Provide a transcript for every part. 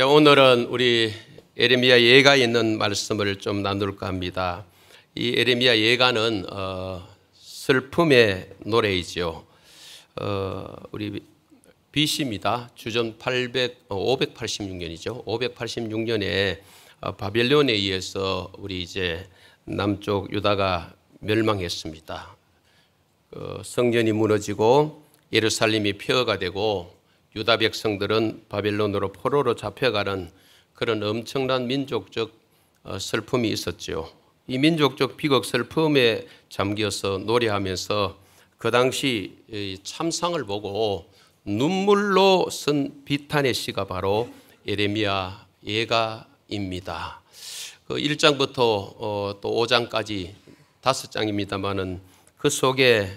오늘은 우리 에레미야 예가에 있는 말씀을 좀 나눌까 합니다. 이 에레미야 예가는 슬픔의 노래이죠. 우리 BC입니다. 주전 586년이죠. 586년에 바벨론에 의해서 우리 이제 남쪽 유다가 멸망했습니다. 성전이 무너지고 예루살렘이 폐허가 되고 유다 백성들은 바벨론으로 포로로 잡혀가는 그런 엄청난 민족적 슬픔이 있었죠. 이 민족적 비극 슬픔에 잠겨서 노래하면서 그 당시 참상을 보고 눈물로 쓴 비탄의 시가 바로 에레미야 예가입니다. 그 1장부터 또 5장까지 5장입니다만은 그 속에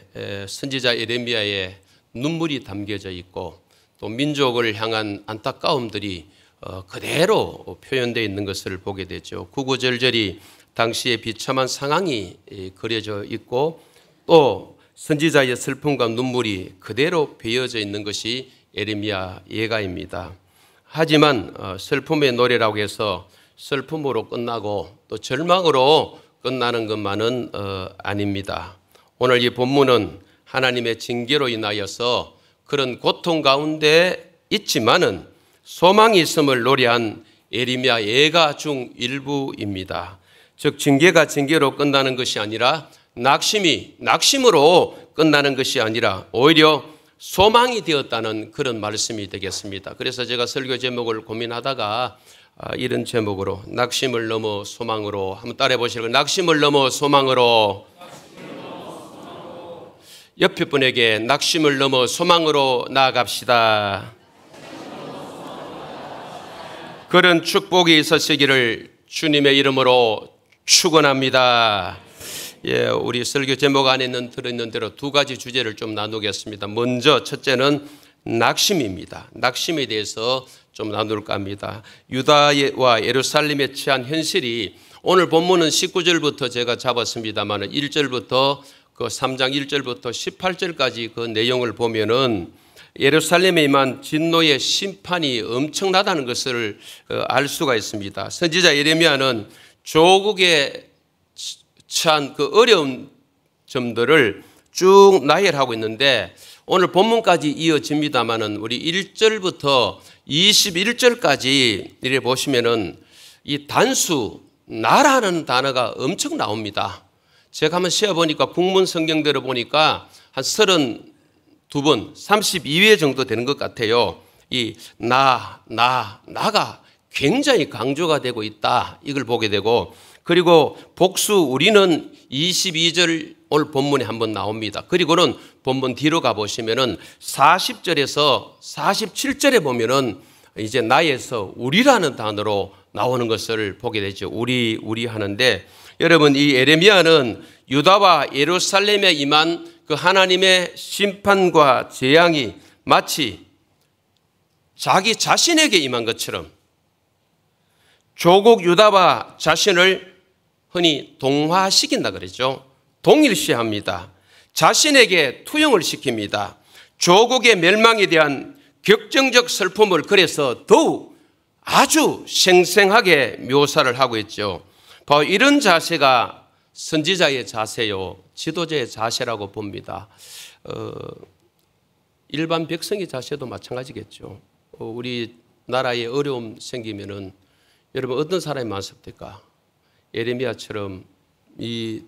선지자 에레미야의 눈물이 담겨져 있고 또 민족을 향한 안타까움들이 그대로 표현되어 있는 것을 보게 되죠. 구구절절히 당시의 비참한 상황이 그려져 있고 또 선지자의 슬픔과 눈물이 그대로 배어져 있는 것이 에레미야 예가입니다. 하지만 슬픔의 노래라고 해서 슬픔으로 끝나고 또 절망으로 끝나는 것만은 아닙니다. 오늘 이 본문은 하나님의 징계로 인하여서 그런 고통 가운데 있지만은 소망이 있음을 노래한 에레미야 예가 중 일부입니다. 즉 징계가 징계로 끝나는 것이 아니라 낙심으로 끝나는 것이 아니라 오히려 소망이 되었다는 그런 말씀이 되겠습니다. 그래서 제가 설교 제목을 고민하다가 이런 제목으로 낙심을 넘어 소망으로 한번 따라해 보시라고요. 낙심을 넘어 소망으로. 옆에 분에게 낙심을 넘어 소망으로 나아갑시다. 그런 축복이 있으시기를 주님의 이름으로 축원합니다. 우리 설교 제목 안에는 들어있는 대로 두 가지 주제를 좀 나누겠습니다. 먼저 첫째는 낙심입니다. 낙심에 대해서 좀 나눌까 합니다. 유다와 예루살렘에 처한 현실이 오늘 본문은 19절부터 제가 잡았습니다만 1절부터 그 3장 1절부터 18절까지 그 내용을 보면은 예루살렘에 임한 진노의 심판이 엄청나다는 것을 알 수가 있습니다. 선지자 예레미야는 조국에 처한 그 어려운 점들을 쭉 나열하고 있는데 오늘 본문까지 이어집니다만은 우리 1절부터 21절까지 이래 보시면은 이 단수 나라는 단어가 엄청 나옵니다. 제가 한번 세어보니까 국문 성경대로 보니까 한 32번, 32회 정도 되는 것 같아요. 이 나가 굉장히 강조가 되고 있다. 이걸 보게 되고 그리고 복수 우리는 22절 오늘 본문에 한번 나옵니다. 그리고는 본문 뒤로 가보시면은 40절에서 47절에 보면은 이제 나에서 우리라는 단어로 나오는 것을 보게 되죠. 우리 하는데 여러분 이 에레미야는 유다와 예루살렘에 임한 그 하나님의 심판과 재앙이 마치 자기 자신에게 임한 것처럼 조국 유다와 자신을 흔히 동화시킨다 그랬죠. 동일시합니다. 자신에게 투영을 시킵니다. 조국의 멸망에 대한 격정적 슬픔을 그래서 더욱 아주 생생하게 묘사를 하고 있죠. 바로 이런 자세가 선지자의 자세요. 지도자의 자세라고 봅니다. 일반 백성의 자세도 마찬가지겠죠. 우리 나라에 어려움 생기면은 여러분 어떤 사람이 많습니까? 에레미야처럼 이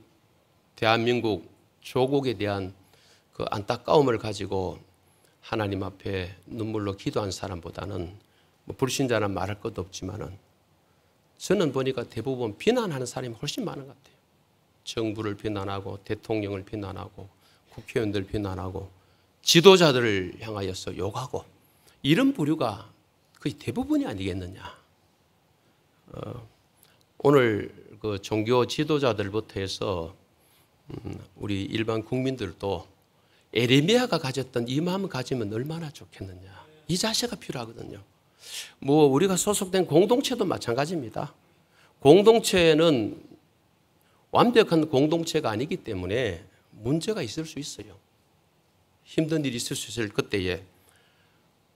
대한민국 조국에 대한 그 안타까움을 가지고 하나님 앞에 눈물로 기도한 사람보다는 불신자는 말할 것도 없지만은 저는 보니까 대부분 비난하는 사람이 훨씬 많은 것 같아요. 정부를 비난하고 대통령을 비난하고 국회의원들 비난하고 지도자들을 향하여서 욕하고 이런 부류가 거의 대부분이 아니겠느냐. 오늘 그 종교 지도자들부터 해서 우리 일반 국민들도 에레미야가 가졌던 이 마음을 가지면 얼마나 좋겠느냐. 이 자세가 필요하거든요. 우리가 소속된 공동체도 마찬가지입니다. 공동체는 완벽한 공동체가 아니기 때문에 문제가 있을 수 있어요. 힘든 일이 있을 수 있을 그때에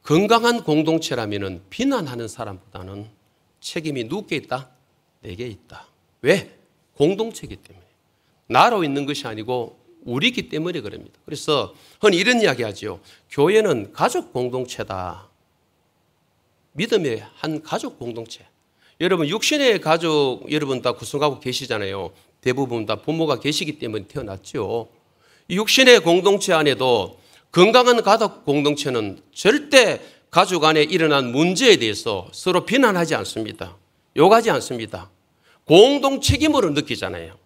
건강한 공동체라면 비난하는 사람보다는 책임이 누구께 있다? 내게 있다. 왜? 공동체이기 때문에. 나로 있는 것이 아니고 우리이기 때문에 그럽니다. 그래서 흔히 이런 이야기 하죠. 교회는 가족 공동체다. 믿음의 한 가족 공동체. 여러분 육신의 가족 여러분 다 구성하고 계시잖아요. 대부분 다 부모가 계시기 때문에 태어났죠. 육신의 공동체 안에도 건강한 가족 공동체는 절대 가족 안에 일어난 문제에 대해서 서로 비난하지 않습니다. 욕하지 않습니다. 공동 책임으로 느끼잖아요.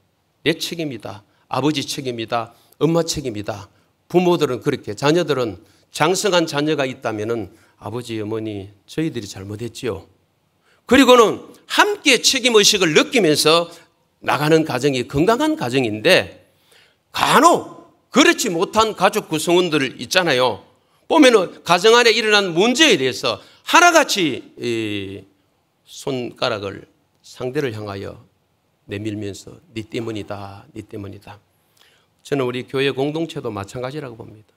내 책임이다. 아버지 책임이다. 엄마 책임이다. 부모들은 그렇게, 자녀들은 장성한 자녀가 있다면 아버지, 어머니 저희들이 잘못했지요. 그리고는 함께 책임의식을 느끼면서 나가는 가정이 건강한 가정인데, 간혹 그렇지 못한 가족 구성원들 있잖아요. 보면은 가정 안에 일어난 문제에 대해서 하나같이 손가락을 상대를 향하여 내밀면서 네 때문이다, 네 때문이다. 저는 우리 교회 공동체도 마찬가지라고 봅니다.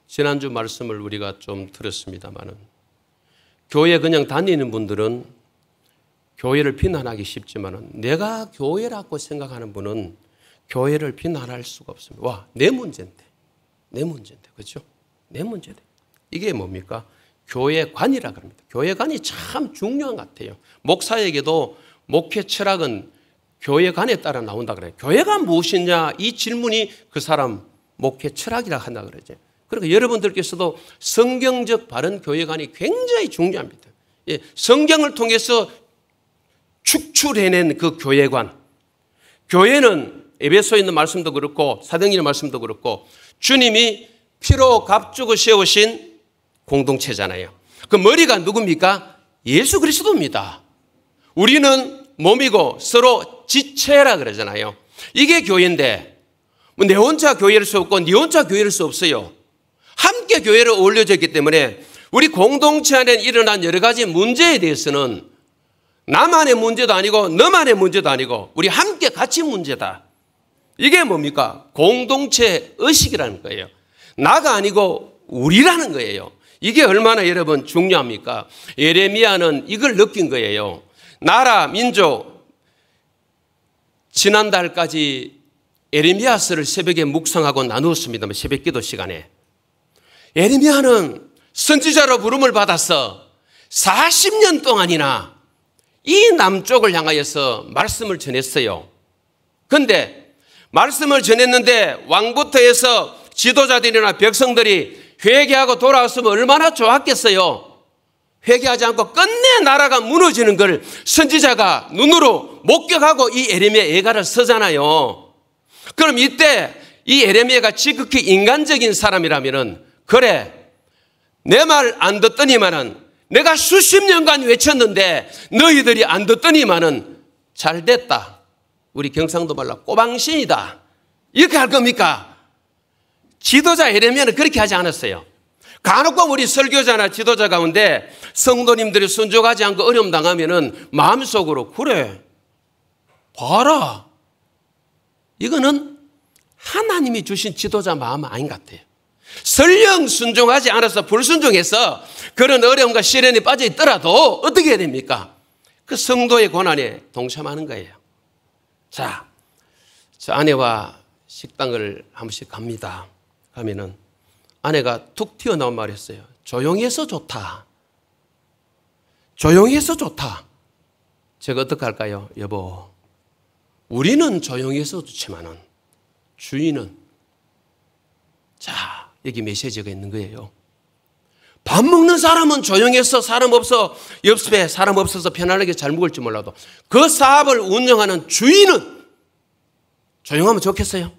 지난주 말씀을 우리가 좀 들었습니다마는 교회 그냥 다니는 분들은 교회를 비난하기 쉽지만은 내가 교회라고 생각하는 분은 교회를 비난할 수가 없습니다. 와, 내 문제인데. 그렇죠? 내 문제인데. 이게 뭡니까? 교회관이라 그럽니다. 교회관이 참 중요한 것 같아요. 목사에게도 목회 철학은 교회관에 따라 나온다 그래요. 교회가 무엇이냐 이 질문이 그 사람 목회 철학이라 한다 그러죠. 그러니까 여러분들께서도 성경적 바른 교회관이 굉장히 중요합니다. 예, 성경을 통해서 축출해낸 그 교회관. 교회는 에베소에 있는 말씀도 그렇고 사도행전의 말씀도 그렇고 주님이 피로 값주고 세우신 공동체잖아요. 그 머리가 누굽니까? 예수 그리스도입니다. 우리는 몸이고 서로 지체라 그러잖아요. 이게 교회인데 내 혼자 교회를 수 없고 네 혼자 교회를 수 없어요. 함께 교회를 어울려져 있기 때문에 우리 공동체 안에 일어난 여러 가지 문제에 대해서는 나만의 문제도 아니고 너만의 문제도 아니고 우리 함께 같이 문제다. 이게 뭡니까? 공동체 의식이라는 거예요. 나가 아니고 우리라는 거예요. 이게 얼마나 여러분 중요합니까? 예레미야는 이걸 느낀 거예요. 나라, 민족, 지난달까지 예레미야서를 새벽에 묵상하고 나누었습니다. 새벽 기도 시간에. 예레미야는 선지자로 부름을 받아서 40년 동안이나 이 남쪽을 향하여서 말씀을 전했어요. 그런데 말씀을 전했는데 왕부터 해서 지도자들이나 백성들이 회개하고 돌아왔으면 얼마나 좋았겠어요. 회개하지 않고 끝내 나라가 무너지는 걸 선지자가 눈으로 목격하고 이 예레미야 예가를 쓰잖아요. 그럼 이때 이 예레미야가 지극히 인간적인 사람이라면은 그래 내 말 안 듣더니만은 내가 수십 년간 외쳤는데 너희들이 안 듣더니만은 잘 됐다. 우리 경상도 말로 꼬방신이다. 이렇게 할 겁니까? 지도자 예레미야는 그렇게 하지 않았어요. 간혹 우리 설교자나 지도자 가운데 성도님들이 순종하지 않고 어려움 당하면은 마음속으로 그래 봐라. 이거는 하나님이 주신 지도자 마음 아닌 것 같아요. 설령 순종하지 않아서 불순종해서 그런 어려움과 시련에 빠져 있더라도 어떻게 해야 됩니까? 그 성도의 고난에 동참하는 거예요. 자, 저 아내와 식당을 한 번씩 갑니다. 가면은 아내가 툭 튀어나온 말을 했어요. 조용히 해서 좋다. 조용히 해서 좋다. 제가 어떻게 할까요? 여보, 우리는 조용히 해서 좋지만은 주인은, 자, 여기 메시지가 있는 거예요. 밥 먹는 사람은 조용히 해서 사람 없어, 옆집에 사람 없어서 편안하게 잘 먹을지 몰라도 그 사업을 운영하는 주인은 조용하면 좋겠어요?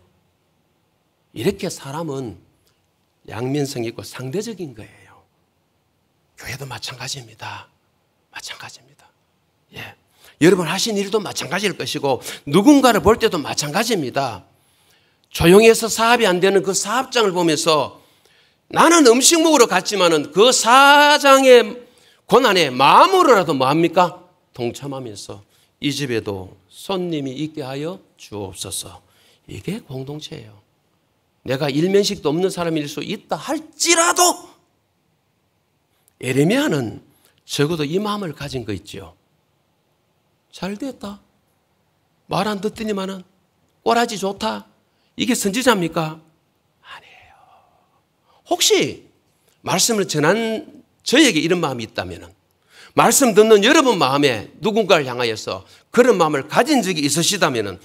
이렇게 사람은 양면성이 있고 상대적인 거예요. 교회도 마찬가지입니다. 마찬가지입니다. 예. 여러분 하신 일도 마찬가지일 것이고 누군가를 볼 때도 마찬가지입니다. 조용히 해서 사업이 안 되는 그 사업장을 보면서 나는 음식 먹으러 갔지만은 그 사장의 고난에 마음으로라도 뭐합니까? 동참하면서 이 집에도 손님이 있게 하여 주옵소서. 이게 공동체예요. 내가 일면식도 없는 사람일 수 있다 할지라도 에레미야는 적어도 이 마음을 가진 거 있죠. 잘 됐다. 말 안 듣더니만은 꼬라지 좋다. 이게 선지자입니까? 아니에요. 혹시 말씀을 전한 저에게 이런 마음이 있다면, 말씀 듣는 여러분 마음에 누군가를 향하여서 그런 마음을 가진 적이 있으시다면,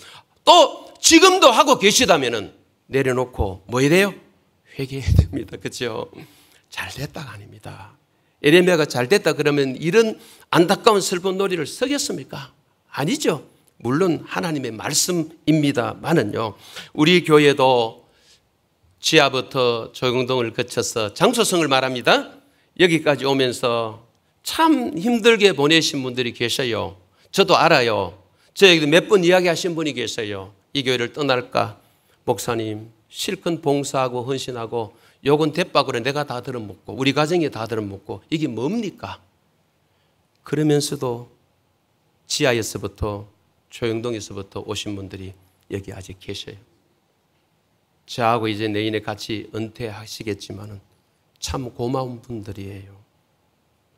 또 지금도 하고 계시다면 내려놓고 뭐 이래요? 회개해야 됩니다. 그렇죠? 잘 됐다가 아닙니다. 에레미야가 잘 됐다 그러면 이런 안타까운 슬픈 놀이를 쓰겠습니까? 아니죠. 물론 하나님의 말씀입니다만은요, 우리 교회도 지하부터 조경동을 거쳐서 장소성을 말합니다. 여기까지 오면서 참 힘들게 보내신 분들이 계셔요. 저도 알아요. 저에게도 몇 번 이야기하신 분이 계세요. 이 교회를 떠날까? 목사님, 실컷 봉사하고 헌신하고 욕은 대박으로 내가 다 들어먹고 우리 가정이 다 들어먹고 이게 뭡니까? 그러면서도 지하에서부터 조영동에서부터 오신 분들이 여기 아직 계셔요. 저하고 이제 내년에 같이 은퇴하시겠지만은 참 고마운 분들이에요.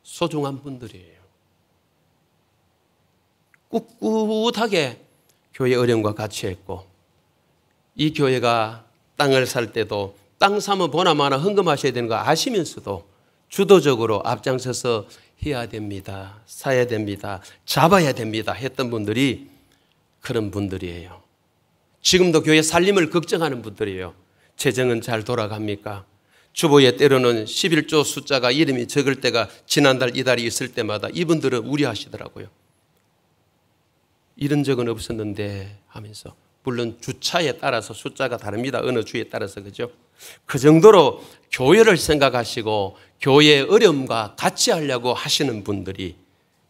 소중한 분들이에요. 꿋꿋하게 교회 어려움과 같이 했고, 이 교회가 땅을 살 때도 땅 사면 보나마나 헌금하셔야 되는 거 아시면서도 주도적으로 앞장서서 해야 됩니다. 사야 됩니다. 잡아야 됩니다. 했던 분들이 그런 분들이에요. 지금도 교회 살림을 걱정하는 분들이에요. 재정은 잘 돌아갑니까? 주보에 때로는 11조 숫자가 이름이 적을 때가 지난달 이달이 있을 때마다 이분들은 우려하시더라고요. 이런 적은 없었는데 하면서, 물론 주차에 따라서 숫자가 다릅니다. 어느 주에 따라서. 그죠? 그 정도로 교회를 생각하시고 교회의 어려움과 같이 하려고 하시는 분들이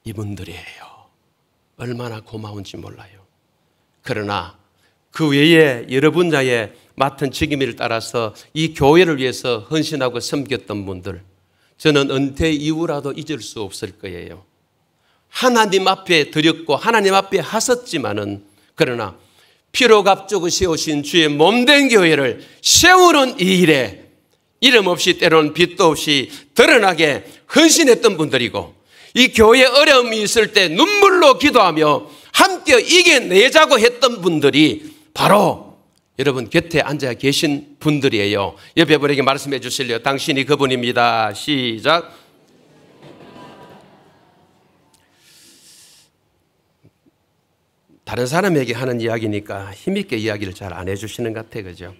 이분들이에요. 얼마나 고마운지 몰라요. 그러나 그 외에 여러 분야에 맡은 직임을 따라서 이 교회를 위해서 헌신하고 섬겼던 분들, 저는 은퇴 이후라도 잊을 수 없을 거예요. 하나님 앞에 드렸고 하나님 앞에 하셨지만은, 그러나 피로 값주고 세우신 주의 몸된 교회를 세우는 이 일에 이름 없이 때로는 빛도 없이 드러나게 헌신했던 분들이고, 이 교회에 어려움이 있을 때 눈물로 기도하며 함께 이겨내자고 했던 분들이 바로 여러분 곁에 앉아 계신 분들이에요. 옆에 분에게 말씀해 주실래요? 당신이 그분입니다. 시작. 다른 사람에게 하는 이야기니까 힘있게 이야기를 잘 안 해주시는 것 같아요. 그죠?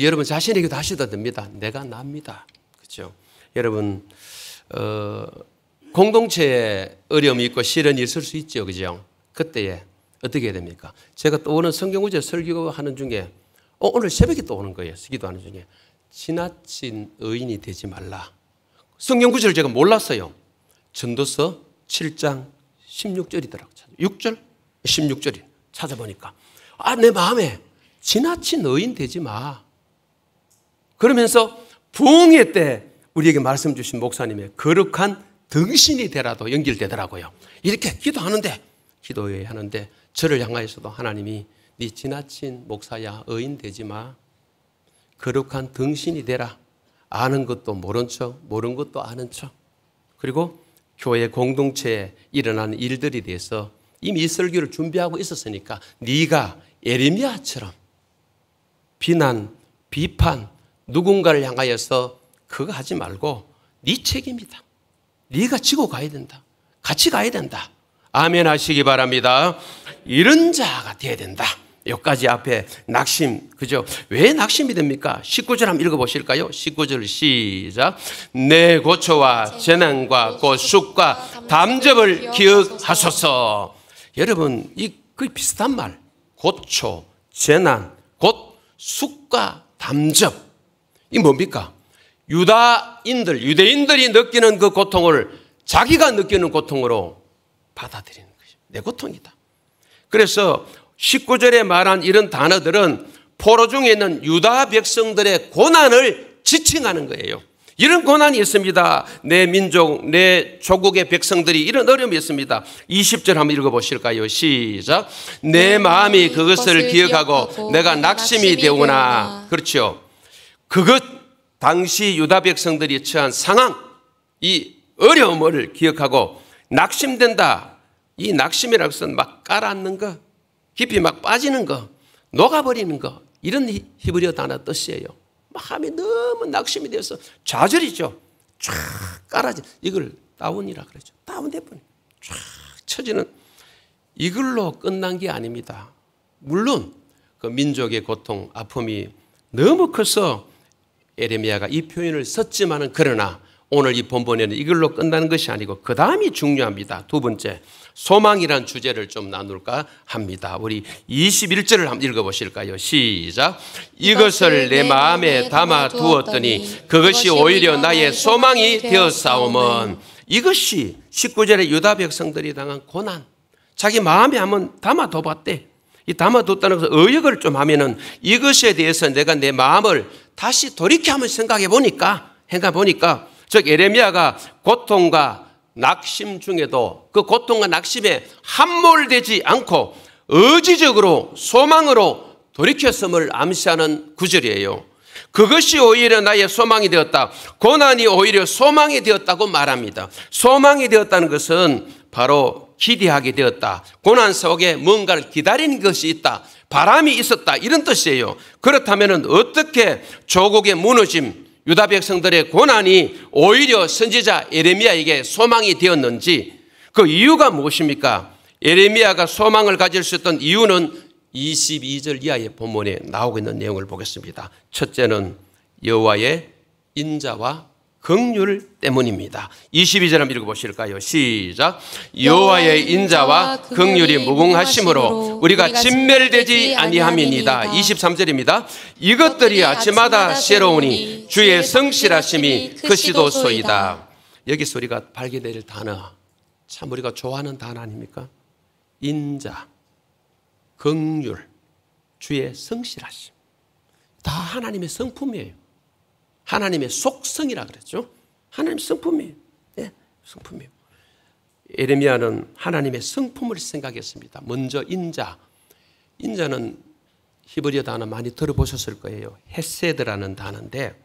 여러분 자신에게도 하셔도 됩니다. 내가 납니다. 그죠? 여러분, 공동체에 어려움이 있고 시련이 있을 수 있죠. 그죠? 그때에 어떻게 해야 됩니까? 제가 또 오는 성경구절 설교하는 중에 오늘 새벽에 또 오는 거예요. 기도하는 중에 지나친 의인이 되지 말라. 성경구절을 제가 몰랐어요. 전도서 7장 16절이더라고요. 6절? 16절이 찾아보니까 내 마음에 지나친 의인 되지 마. 그러면서 부흥회 때 우리에게 말씀 주신 목사님의 거룩한 등신이 되라도 연결되더라고요. 이렇게 기도하는데 저를 향하여서도 하나님이 네 지나친 목사야 의인 되지 마. 거룩한 등신이 되라. 아는 것도 모른 척, 모르는 것도 아는 척. 그리고 교회 공동체에 일어나는 일들에 대해서 이미 이 설교를 준비하고 있었으니까 네가 에레미야처럼 비난, 비판, 누군가를 향하여서 그거 하지 말고 네 책임이다. 네가 지고 가야 된다. 같이 가야 된다. 아멘 하시기 바랍니다. 이런 자가 돼야 된다. 여기까지 앞에 낙심, 그죠? 왜 낙심이 됩니까? 19절 한번 읽어보실까요? 19절 시작. 내 고초와 재난과 곧 쑥과 담즙을 기억하소서. 여러분, 그 비슷한 말, 고초, 재난, 곧 쑥과 담즙. 이 뭡니까? 유대인들이 느끼는 그 고통을 자기가 느끼는 고통으로 받아들이는 것이 내 고통이다. 그래서 19절에 말한 이런 단어들은 포로 중에 있는 유다 백성들의 고난을 지칭하는 거예요. 이런 고난이 있습니다. 내 민족, 내 조국의 백성들이 이런 어려움이 있습니다. 20절 한번 읽어보실까요? 시작. 내 마음이 그것을 기억하고 내가 낙심이 되오나. 그렇죠. 그것 당시 유다 백성들이 처한 상황, 이 어려움을 기억하고 낙심된다. 이 낙심이라는 것은 막 깔아앉는 거, 깊이 막 빠지는 거, 녹아버리는 거, 이런 히브리어 단어 뜻이에요. 마음이 너무 낙심이 되어서 좌절이죠. 쫙 깔아지. 이걸 다운이라 그러죠. 다운돼버려. 쫙 처지는, 이걸로 끝난 게 아닙니다. 물론 그 민족의 고통, 아픔이 너무 커서 에레미야가 이 표현을 썼지만은, 그러나 오늘 이 본문에는 이걸로 끝나는 것이 아니고 그 다음이 중요합니다. 두 번째, 소망이란 주제를 좀 나눌까 합니다. 우리 21절을 한번 읽어보실까요? 시작. 이것을 내 마음에 담아 두었더니 그것이 오히려 나의 소망이 되었사오면. 이것이 19절에 유다 백성들이 당한 고난, 자기 마음에 한번 담아둬봤대. 이 담아뒀다는 것은 의역을 좀 하면은, 이것에 대해서 내가 내 마음을 다시 돌이켜 한번 생각해 보니까, 즉 에레미야가 고통과 낙심 중에도 그 고통과 낙심에 함몰되지 않고 의지적으로 소망으로 돌이켰음을 암시하는 구절이에요. 그것이 오히려 나의 소망이 되었다. 고난이 오히려 소망이 되었다고 말합니다. 소망이 되었다는 것은 바로 기대하게 되었다. 고난 속에 뭔가를 기다리는 것이 있다. 바람이 있었다. 이런 뜻이에요. 그렇다면 어떻게 조국의 무너짐, 유다 백성들의 고난이 오히려 선지자 에레미야에게 소망이 되었는지, 그 이유가 무엇입니까? 에레미야가 소망을 가질 수 있던 이유는 22절 이하의 본문에 나오고 있는 내용을 보겠습니다. 첫째는 여호와의 인자와 긍휼 때문입니다. 22절 한번 읽어보실까요? 시작. 여호와의 인자와 긍휼이 무궁하심으로 우리가 진멸되지 아니함이니이다. 23절입니다. 이것들이 아침마다 새로우니 주의 성실하심이 크시도소이다. 여기서 우리가 발견될 단어, 참 우리가 좋아하는 단어 아닙니까? 인자, 긍휼, 주의 성실하심. 다 하나님의 성품이에요. 하나님의 속성이라 그랬죠. 하나님의 성품이에요. 네, 성품이에요. 에레미야는 하나님의 성품을 생각했습니다. 먼저 인자. 인자는 히브리어 단어 많이 들어보셨을 거예요. 헤세드라는 단어인데,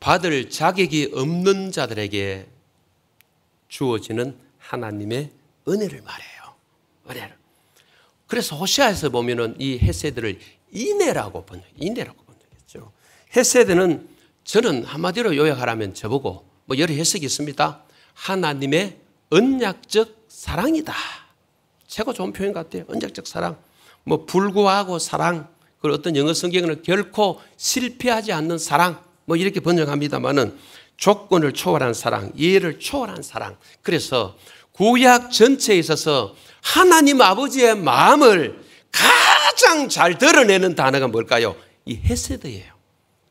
받을 자격이 없는 자들에게 주어지는 하나님의 은혜를 말해요. 은혜를. 그래서 호세아에서 보면은 이 헤세드를 인애라고 번역했죠. 헤세드는, 저는 한마디로 요약하라면 저보고 뭐 여러 해석이 있습니다. 하나님의 언약적 사랑이다. 최고 좋은 표현 같아요. 언약적 사랑. 뭐 불구하고 사랑. 그리고 어떤 영어 성경은 결코 실패하지 않는 사랑. 뭐 이렇게 번역합니다만은, 조건을 초월한 사랑, 이해를 초월한 사랑. 그래서 구약 전체에 있어서 하나님 아버지의 마음을 가장 잘 드러내는 단어가 뭘까요? 이 헤세드예요.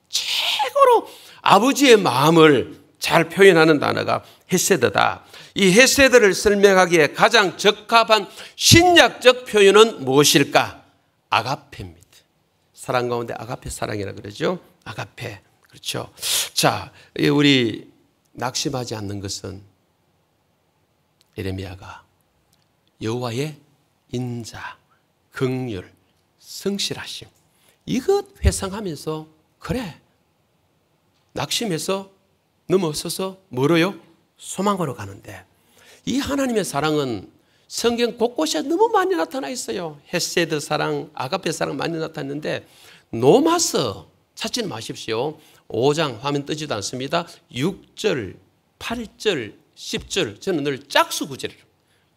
최고로 아버지의 마음을 잘 표현하는 단어가 헤세드다. 이 헤세드를 설명하기에 가장 적합한 신약적 표현은 무엇일까? 아가페입니다. 사랑 가운데 아가페 사랑이라 그러죠. 아가페. 그렇죠. 자, 우리 낙심하지 않는 것은 에레미야가 여호와의 인자, 긍휼, 성실하심, 이것 회상하면서, 그래, 낙심해서 넘어서서 뭐로요? 소망으로 가는데, 이 하나님의 사랑은 성경 곳곳에 너무 많이 나타나 있어요. 헤세드 사랑, 아가페 사랑 많이 나타났는데, 노마서 찾지는 마십시오. 5장 화면 뜨지도 않습니다. 6절, 8절, 10절, 저는 늘 짝수 구절이에요.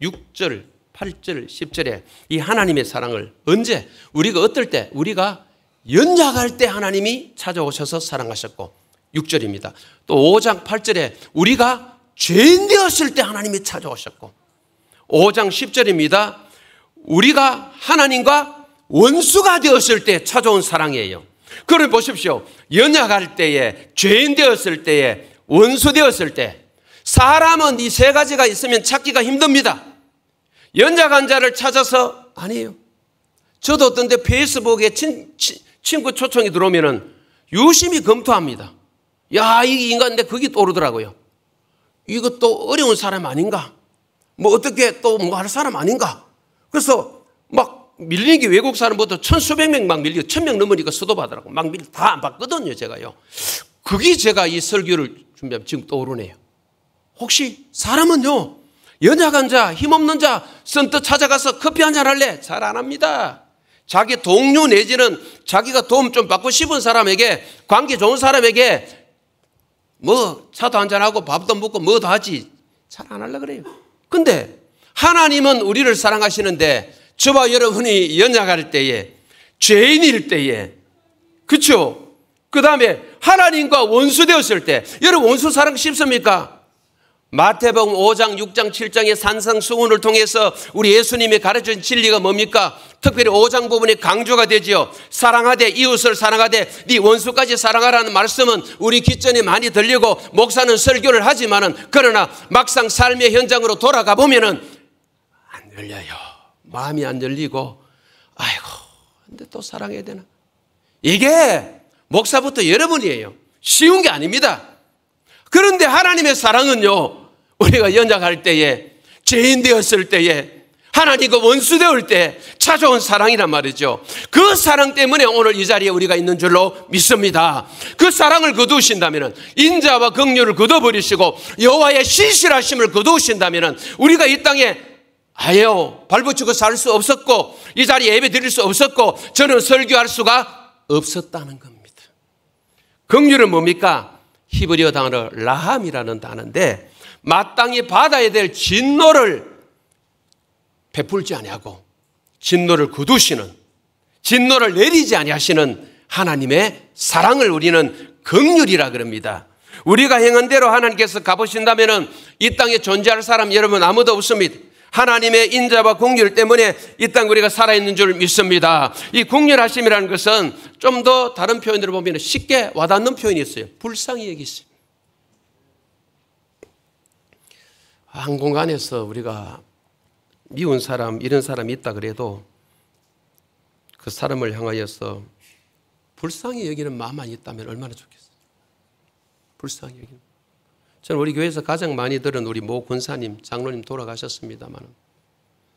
6절, 8절, 10절에 이 하나님의 사랑을 언제, 우리가 어떨 때, 우리가 연약할 때 하나님이 찾아오셔서 사랑하셨고, 6절입니다. 또 5장 8절에 우리가 죄인 되었을 때 하나님이 찾아오셨고, 5장 10절입니다. 우리가 하나님과 원수가 되었을 때 찾아온 사랑이에요. 그걸 보십시오. 연약할 때에, 죄인 되었을 때에, 원수 되었을 때, 사람은 이 세 가지가 있으면 찾기가 힘듭니다. 연약한 자를 찾아서, 아니에요. 저도 어떤 데 페이스북에 친구 초청이 들어오면은 유심히 검토합니다. 야, 이 인간인데 그게 떠오르더라고요. 이것도 어려운 사람 아닌가? 뭐 어떻게 또 뭐 할 사람 아닌가? 그래서 막 밀리는 게 외국 사람부터 천수백 명 막 밀리고 1000명 넘으니까 수도받으라고 막 밀리 다 안 받거든요, 제가요. 그게 제가 이 설교를 준비하면 지금 떠오르네요. 혹시 사람은요, 연약한 자, 힘없는 자 선뜻 찾아가서 커피 한잔 할래? 잘 안 합니다. 자기 동료 내지는 자기가 도움 좀 받고 싶은 사람에게, 관계 좋은 사람에게 뭐 차도 한잔하고 밥도 먹고 뭐도 하지 잘 안 하려고 그래요. 근데 하나님은 우리를 사랑하시는데 저와 여러분이 연약할 때에, 죄인일 때에, 그렇죠? 그 다음에 하나님과 원수 되었을 때, 여러분 원수 사랑 쉽습니까? 마태복음 5장, 6장, 7장의 산상수훈을 통해서 우리 예수님이 가르쳐준 진리가 뭡니까? 특별히 5장 부분에 강조가 되지요. 사랑하되 이웃을 사랑하되 네 원수까지 사랑하라는 말씀은 우리 귀전에 많이 들리고 목사는 설교를 하지만은, 그러나 막상 삶의 현장으로 돌아가 보면은 안 열려요. 마음이 안 열리고, 아이고 근데 또 사랑해야 되나? 이게 목사부터 여러분이에요. 쉬운 게 아닙니다. 그런데 하나님의 사랑은요, 우리가 연약할 때에, 죄인 되었을 때에, 하나님과 원수 되을 때 찾아온 사랑이란 말이죠. 그 사랑 때문에 오늘 이 자리에 우리가 있는 줄로 믿습니다. 그 사랑을 거두신다면, 인자와 긍휼을 거둬버리시고 여호와의 신실하심을 거두신다면 우리가 이 땅에 아예요 발붙이고 살 수 없었고, 이 자리에 예배 드릴 수 없었고, 저는 설교할 수가 없었다는 겁니다. 긍휼은 뭡니까? 히브리어 단어 라함이라는 단어인데, 마땅히 받아야 될 진노를 베풀지 아니하고 진노를 거두시는, 진노를 내리지 아니하시는 하나님의 사랑을 우리는 긍휼이라 그럽니다. 우리가 행한 대로 하나님께서 갚으신다면 이 땅에 존재할 사람 여러분 아무도 없습니다. 하나님의 인자와 긍휼 때문에 이 땅 우리가 살아있는 줄 믿습니다. 이 긍휼하심이라는 것은 좀 더 다른 표현으로 보면 쉽게 와닿는 표현이 있어요. 불쌍히 여기심. 한 공간에서 우리가 미운 사람, 이런 사람이 있다 그래도 그 사람을 향하여서 불쌍히 여기는 마음만 있다면 얼마나 좋겠어요. 불쌍히 여기는. 저는 우리 교회에서 가장 많이 들은 우리 모 권사님, 장로님 돌아가셨습니다만,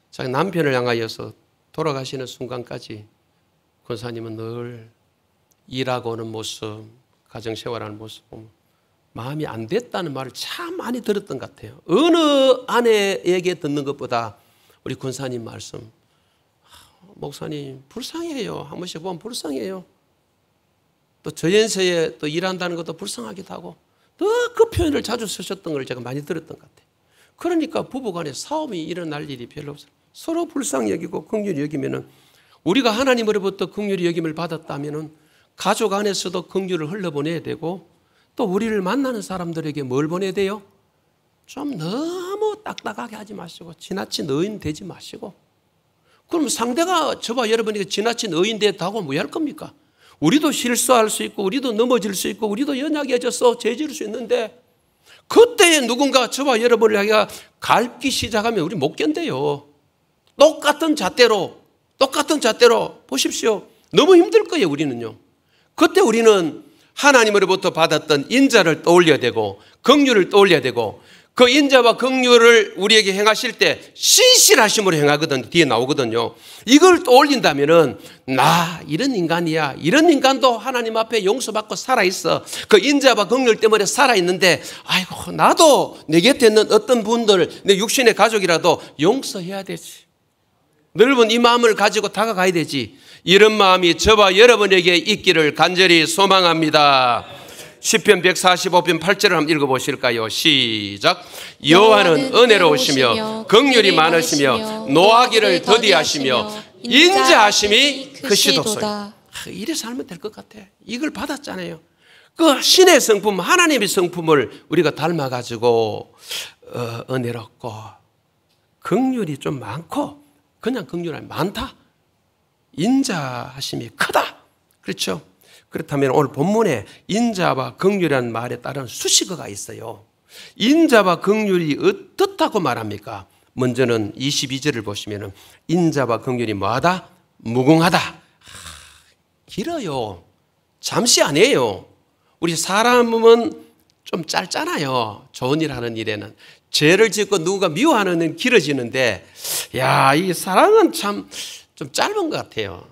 자기 남편을 향하여서 돌아가시는 순간까지 권사님은 늘 일하고 오는 모습, 가정생활하는 모습 보면 마음이 안 됐다는 말을 참 많이 들었던 것 같아요. 어느 아내에게 듣는 것보다 우리 권사님 말씀, 목사님 불쌍해요. 한 번씩 보면 불쌍해요. 또 저연세에 또 일한다는 것도 불쌍하기도 하고, 더 그 표현을 자주 쓰셨던 걸 제가 많이 들었던 것 같아요. 그러니까 부부간에 싸움이 일어날 일이 별로 없어요. 서로 불쌍히 여기고 긍휼히 여기면은, 우리가 하나님으로부터 긍휼히 여김을 받았다면은 가족 안에서도 긍휼을 흘러보내야 되고, 또 우리를 만나는 사람들에게 뭘 보내야 돼요? 좀 너무 딱딱하게 하지 마시고 지나친 의인 되지 마시고. 그럼 상대가 저와 여러분에게 지나친 의인 됐다고 뭐 할 겁니까? 우리도 실수할 수 있고, 우리도 넘어질 수 있고, 우리도 연약해져서 죄질 수 있는데, 그때에 누군가 저와 여러분을 향해 갈기 시작하면 우리 못 견뎌요. 똑같은 잣대로 보십시오. 너무 힘들 거예요. 우리는요. 그때 우리는 하나님으로부터 받았던 인자를 떠올려야 되고 긍휼을 떠올려야 되고, 그 인자와 긍휼을 우리에게 행하실 때 신실하심으로 행하거든, 뒤에 나오거든요. 이걸 떠올린다면은 나 이런 인간이야, 이런 인간도 하나님 앞에 용서받고 살아있어. 그 인자와 긍휼 때문에 살아있는데, 아이고 나도 내 곁에 있는 어떤 분들, 내 육신의 가족이라도 용서해야 되지. 넓은 이 마음을 가지고 다가가야 되지. 이런 마음이 저와 여러분에게 있기를 간절히 소망합니다. 시편 145편 8절을 한번 읽어보실까요? 시작. 여호와는 은혜로우시며 긍휼이 많으시며 노하기를 더디하시며 인자하심이 크시도소이다. 이래 살면 될 것 같아. 이걸 받았잖아요. 그 신의 성품, 하나님의 성품을 우리가 닮아가지고 은혜롭고 긍휼이 좀 많고, 그냥 긍휼이 많다, 인자하심이 크다, 그렇죠? 그렇다면 오늘 본문에 인자와 긍휼이라는 말에 따른 수식어가 있어요. 인자와 긍휼이 어떻다고 말합니까? 먼저는 22절을 보시면 인자와 긍휼이 뭐하다? 무궁하다. 길어요. 잠시 아니에요. 우리 사람은 좀 짧잖아요. 좋은 일 하는 일에는. 죄를 짓고 누군가 미워하는 일은 길어지는데, 야, 이 사랑은 참 좀 짧은 것 같아요.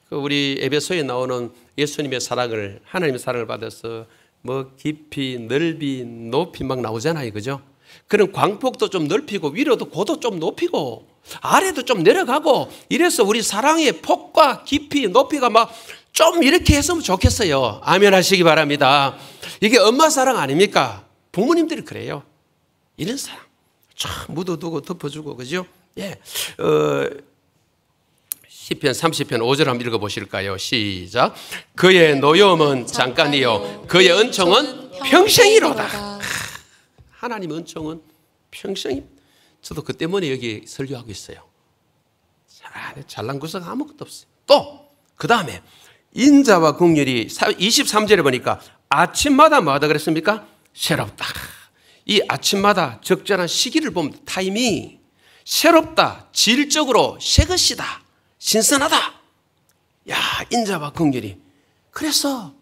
우리 에베소에 나오는 예수님의 사랑을, 하나님의 사랑을 받아서 뭐 깊이, 넓이, 높이 막 나오잖아요. 그죠? 그런 광폭도 좀 넓히고 위로도 고도 좀 높이고 아래도 좀 내려가고 이래서 우리 사랑의 폭과 깊이 높이가 막 좀 이렇게 했으면 좋겠어요. 아멘 하시기 바랍니다. 이게 엄마 사랑 아닙니까? 부모님들이 그래요. 이런 사랑 쫙 묻어두고 덮어주고 그죠? 예. 시편 30편 5절 한번 읽어보실까요? 시작. 그의 노여움은 잠깐이요 그의 은총은 평생이로다. 하나님 은총은 평생이. 저도 그 때문에 여기 설교하고 있어요. 잘난 구석 아무것도 없어요. 또 그 다음에 인자와 긍휼이 23절에 보니까 아침마다 뭐하다 그랬습니까? 새롭다. 이 아침마다 적절한 시기를 보면 타이밍이 새롭다, 질적으로 새 것이다, 신선하다. 야, 인자와 긍휼이. 그래서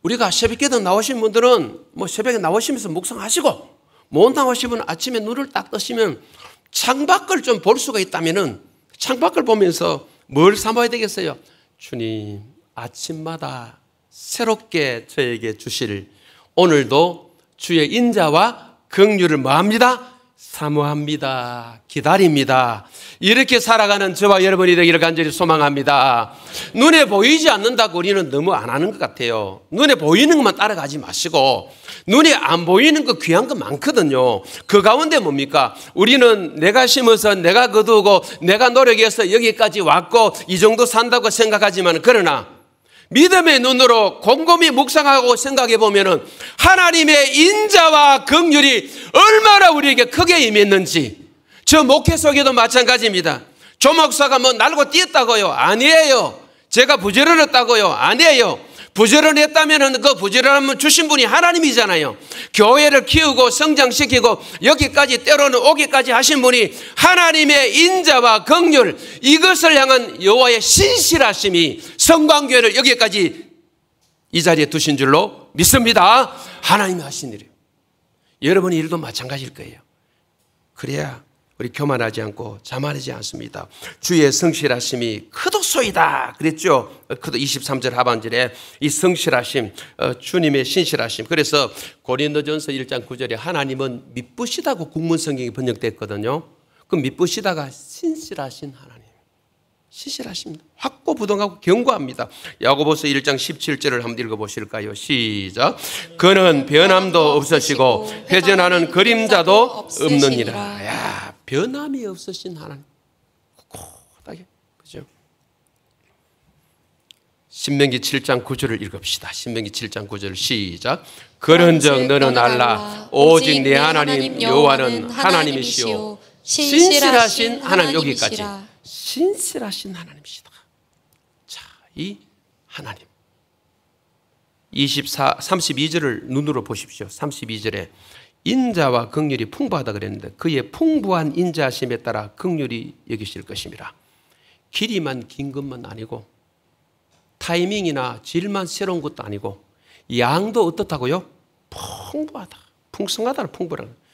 우리가 새벽기도 나오신 분들은 뭐 새벽에 나오시면서 묵상하시고 못 나오신 분은 아침에 눈을 딱 뜨시면 창밖을 좀 볼 수가 있다면은 창밖을 보면서 뭘 삼아야 되겠어요? 주님, 아침마다 새롭게 저에게 주실 오늘도 주의 인자와 긍휼을 뭐합니다? 사모합니다. 기다립니다. 이렇게 살아가는 저와 여러분이 되기를 간절히 소망합니다. 눈에 보이지 않는다고 우리는 너무 안 하는 것 같아요. 눈에 보이는 것만 따라가지 마시고 눈에 안 보이는 거 귀한 거 많거든요. 그 가운데 뭡니까? 우리는 내가 심어서 내가 거두고 내가 노력해서 여기까지 왔고 이 정도 산다고 생각하지만 그러나 믿음의 눈으로 곰곰이 묵상하고 생각해 보면은 하나님의 인자와 긍휼이 얼마나 우리에게 크게 임했는지. 저 목회 속에도 마찬가지입니다. 조 목사가 뭐 날고 뛰었다고요? 아니에요. 제가 부지런했다고요? 아니에요. 부지런했다면 그 부지런함을 주신 분이 하나님이잖아요. 교회를 키우고 성장시키고 여기까지 때로는 오기까지 하신 분이 하나님의 인자와 긍휼, 이것을 향한 여호와의 신실하심이 성광교회를 여기까지 이 자리에 두신 줄로 믿습니다. 하나님이 하신 일이에요. 여러분의 일도 마찬가지일 거예요. 그래야 우리 교만하지 않고 자만하지 않습니다. 주의 성실하심이 크도소이다 그랬죠. 크도 23절 하반절에 이 성실하심, 주님의 신실하심. 그래서 고린도전서 1장 9절에 하나님은 미쁘시다고 국문성경이 번역됐거든요. 그 미쁘시다가 신실하신 하나님. 신실하십니다. 확고부동하고 견고합니다. 야고보서 1장 17절을 한번 읽어보실까요? 시작. 그는 변함도 없으시고 회전하는 그림자도 없느니라. 야, 변함이 없으신 하나님. 꼿꼿하게. 그죠? 신명기 7장 9절을 읽읍시다. 신명기 7장 9절 시작. 그런즉 너는 알라 오직 내 하나님 여호와는 하나님이시오 신실하신 하나님. 여기까지. 신실하신 하나님이시다. 자, 이 하나님. 32절을 눈으로 보십시오. 32절에 인자와 긍휼이 풍부하다 그랬는데 그의 풍부한 인자하심에 따라 긍휼이 여기실 것입니다. 길이만 긴 것만 아니고 타이밍이나 질만 새로운 것도 아니고 양도 어떻다고요? 풍부하다. 풍성하다는 풍부라는.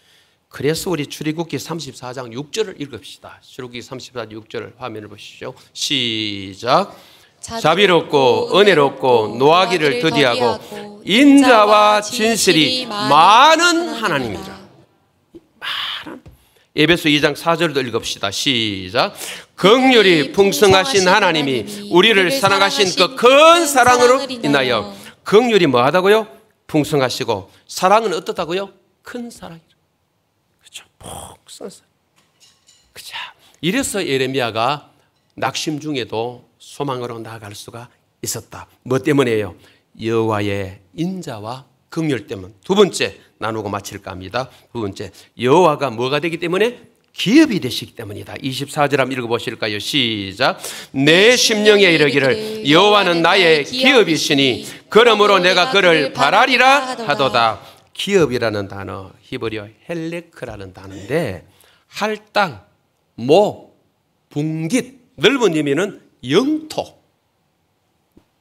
그래서 우리 출애굽기 34장 6절을 읽읍시다. 출애굽기 34장 6절 화면을 보시죠. 시작. 자비롭고 은혜롭고 노하기를 더디하고 인자와 진실이 많은 하나님이라. 많은. 에베소 2장 4절도 읽읍시다. 시작. 긍휼이 풍성하신 하나님이 우리를 사랑하신 그 큰 사랑으로 인하여. 긍휼이 뭐하다고요? 풍성하시고 사랑은 어떻다고요? 큰 사랑이라. 그렇죠. 풍성한 사랑. 그죠. 이래서 예레미야가 낙심 중에도 소망으로 나아갈 수가 있었다. 뭐 때문에요? 여호와의 인자와 긍휼 때문. 두 번째 나누고 마칠까 합니다. 두 번째, 여호와가 뭐가 되기 때문에? 기업이 되시기 때문이다. 24절 한번 읽어보실까요? 시작. 내 심령에 이르기를 여호와는 나의 기업이시니 그러므로 내가 그를 바라리라 하도다. 기업이라는 단어 히브리어 헬레크라는 단어인데 할당, 모, 분깃, 넓은 의미는 영토.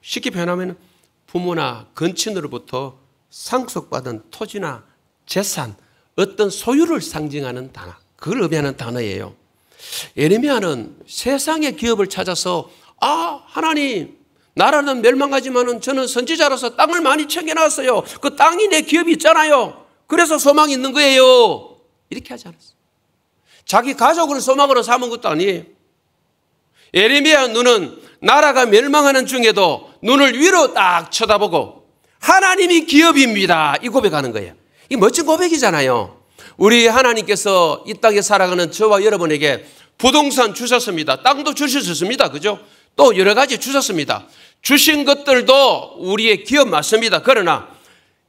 쉽게 표현하면 부모나 근친으로부터 상속받은 토지나 재산, 어떤 소유를 상징하는 단어, 그걸 의미하는 단어예요. 예레미야는 세상의 기업을 찾아서 하나님, 나라는 멸망하지만 저는 선지자로서 땅을 많이 챙겨놨어요. 그 땅이 내 기업이 있잖아요. 그래서 소망이 있는 거예요. 이렇게 하지 않았어요. 자기 가족을 소망으로 삼은 것도 아니에요. 예레미야 눈은 나라가 멸망하는 중에도 눈을 위로 딱 쳐다보고 하나님이 기업입니다, 이 고백하는 거예요. 이 멋진 고백이잖아요. 우리 하나님께서 이 땅에 살아가는 저와 여러분에게 부동산 주셨습니다. 땅도 주셨습니다. 그죠? 또 여러 가지 주셨습니다. 주신 것들도 우리의 기업 맞습니다. 그러나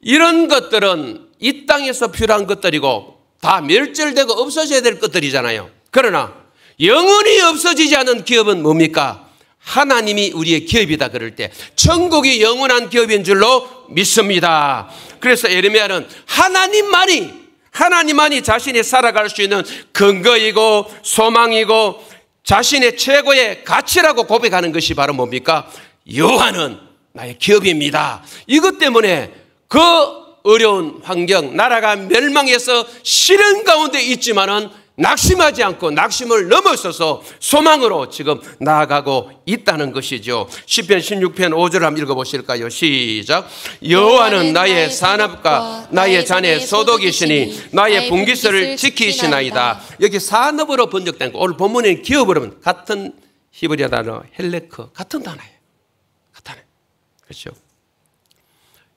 이런 것들은 이 땅에서 필요한 것들이고 다 멸절되고 없어져야 될 것들이잖아요. 그러나 영원히 없어지지 않은 기업은 뭡니까? 하나님이 우리의 기업이다 그럴 때 천국이 영원한 기업인 줄로 믿습니다. 그래서 예레미야는 하나님만이 자신이 살아갈 수 있는 근거이고 소망이고 자신의 최고의 가치라고 고백하는 것이 바로 뭡니까? 여호와는 나의 기업입니다. 이것 때문에 그 어려운 환경, 나라가 멸망해서 시련 가운데 있지만은 낙심하지 않고 낙심을 넘어서서 소망으로 지금 나아가고 있다는 것이죠. 시편 16편 5절 한번 읽어보실까요? 시작. 여호와는 나의 산업과 나의 잔의 소독이시니 나의 분깃을 지키시나이다. 여기 산업으로 번역된 거, 오늘 본문에 기업으로 보면 같은 히브리어 단어 헬레크, 같은 단어예요. 같아요. 그렇죠.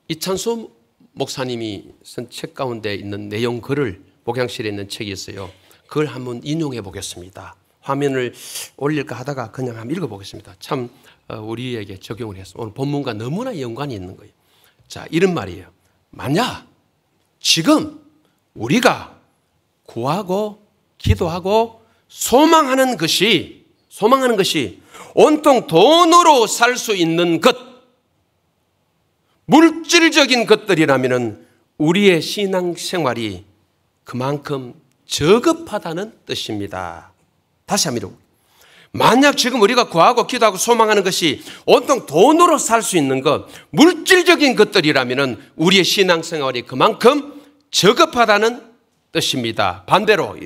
이찬수 목사님이 쓴 책 가운데 있는 내용 글을 목양실에 있는 책이 있어요. 그걸 한번 인용해 보겠습니다. 화면을 올릴까 하다가 그냥 한번 읽어보겠습니다. 참 우리에게 적용을 해서 오늘 본문과 너무나 연관이 있는 거예요. 자, 이런 말이에요. 만약 지금 우리가 구하고 기도하고 소망하는 것이 온통 돈으로 살 수 있는 것, 물질적인 것들이라면 우리의 신앙생활이 그만큼 저급하다는 뜻입니다. 다시 한번 만약 지금 우리가 구하고 기도하고 소망하는 것이 온통 돈으로 살 수 있는 것, 물질적인 것들이라면 우리의 신앙생활이 그만큼 저급하다는 뜻입니다. 반대로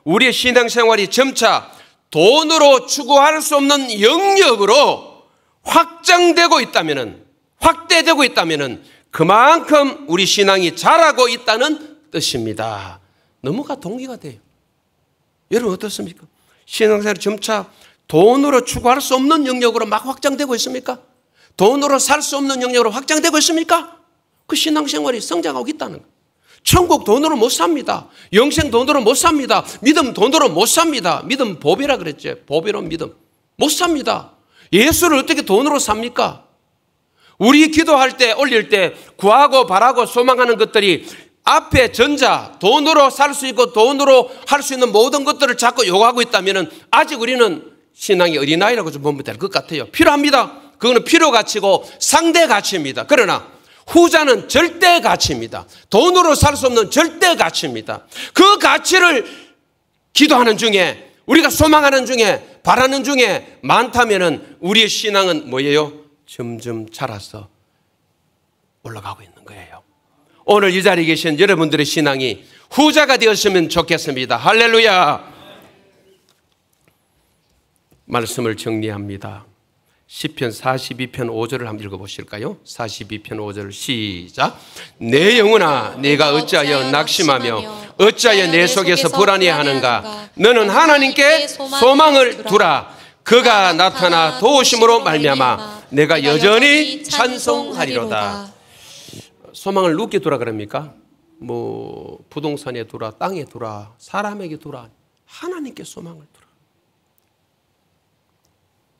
우리의 신앙생활이 점차 돈으로 추구할 수 없는 영역으로 확대되고 있다면 그만큼 우리 신앙이 자라고 있다는 뜻입니다. 너무가 동의가 돼요. 여러분 어떻습니까? 신앙생활이 점차 돈으로 추구할 수 없는 영역으로 막 확장되고 있습니까? 돈으로 살 수 없는 영역으로 확장되고 있습니까? 그 신앙생활이 성장하고 있다는 거예요. 천국 돈으로 못 삽니다. 영생 돈으로 못 삽니다. 믿음 돈으로 못 삽니다. 믿음 보배라 그랬죠. 보배로운 믿음 못 삽니다. 예수를 어떻게 돈으로 삽니까? 우리 기도할 때, 올릴 때 구하고 바라고 소망하는 것들이 앞에 전자, 돈으로 살 수 있고 돈으로 할 수 있는 모든 것들을 자꾸 요구하고 있다면 아직 우리는 신앙이 어린아이라고 좀 보면 될 것 같아요. 필요합니다. 그거는 필요 가치고 상대 가치입니다. 그러나 후자는 절대 가치입니다. 돈으로 살 수 없는 절대 가치입니다. 그 가치를 기도하는 중에, 우리가 소망하는 중에, 바라는 중에 많다면 우리의 신앙은 뭐예요? 점점 자라서 올라가고 있는 거예요. 오늘 이 자리에 계신 여러분들의 신앙이 후자가 되었으면 좋겠습니다. 할렐루야. 말씀을 정리합니다. 시편 42편 5절을 한번 읽어보실까요? 42편 5절 시작. 내 영혼아 내가 어찌하여 낙심하며 어찌하여 내 속에서 불안해하는가. 너는 하나님께 소망을 두라. 그가 나타나 도우심으로 말미암아 내가 여전히 찬송하리로다. 소망을 누구께 두라 그럽니까? 뭐 부동산에 두라, 땅에 두라, 사람에게 두라. 하나님께 소망을 두라.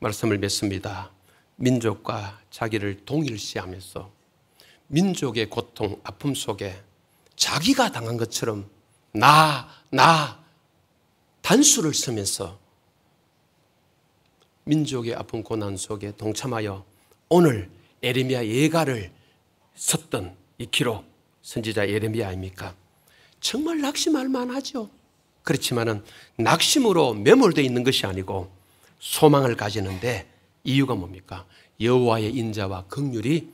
말씀을 맺습니다. 민족과 자기를 동일시하면서 민족의 고통, 아픔 속에 자기가 당한 것처럼 나 단수를 쓰면서 민족의 아픔 고난 속에 동참하여 오늘 예레미야 예가를 썼던 이 기록, 선지자 예레미야 아닙니까? 정말 낙심할 만하죠. 그렇지만은 낙심으로 매몰되어 있는 것이 아니고 소망을 가지는데 이유가 뭡니까? 여호와의 인자와 긍휼이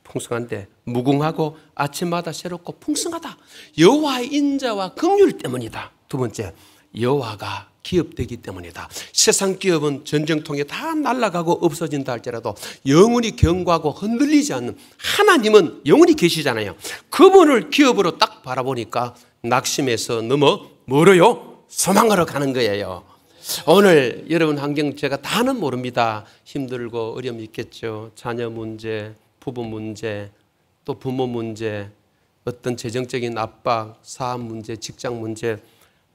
풍성한데 무궁하고 아침마다 새롭고 풍성하다. 여호와의 인자와 긍휼 때문이다. 두 번째, 여호와가 기업되기 때문이다. 세상 기업은 전쟁통에 다 날아가고 없어진다 할지라도 영원히 견고하고 흔들리지 않는 하나님은 영원히 계시잖아요. 그분을 기업으로 딱 바라보니까 낙심해서 넘어 멀어요? 소망으로 가는 거예요. 오늘 여러분 환경 제가 다는 모릅니다. 힘들고 어려움이 있겠죠. 자녀 문제, 부부 문제, 또 부모 문제, 어떤 재정적인 압박, 사업 문제, 직장 문제,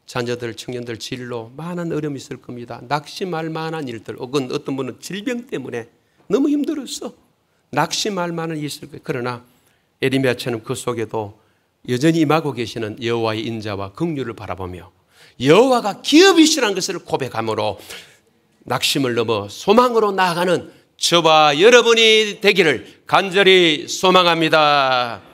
자녀들, 청년들 진로 많은 어려움이 있을 겁니다. 낙심할 만한 일들, 혹은 어떤 분은 질병 때문에 너무 힘들었어. 낙심할 만한 일이 있을 거예요. 그러나 에리미야처럼 그 속에도 여전히 임하고 계시는 여호와의 인자와 긍휼을 바라보며 여호와가 기업이시라는 것을 고백함으로 낙심을 넘어 소망으로 나아가는 저와 여러분이 되기를 간절히 소망합니다.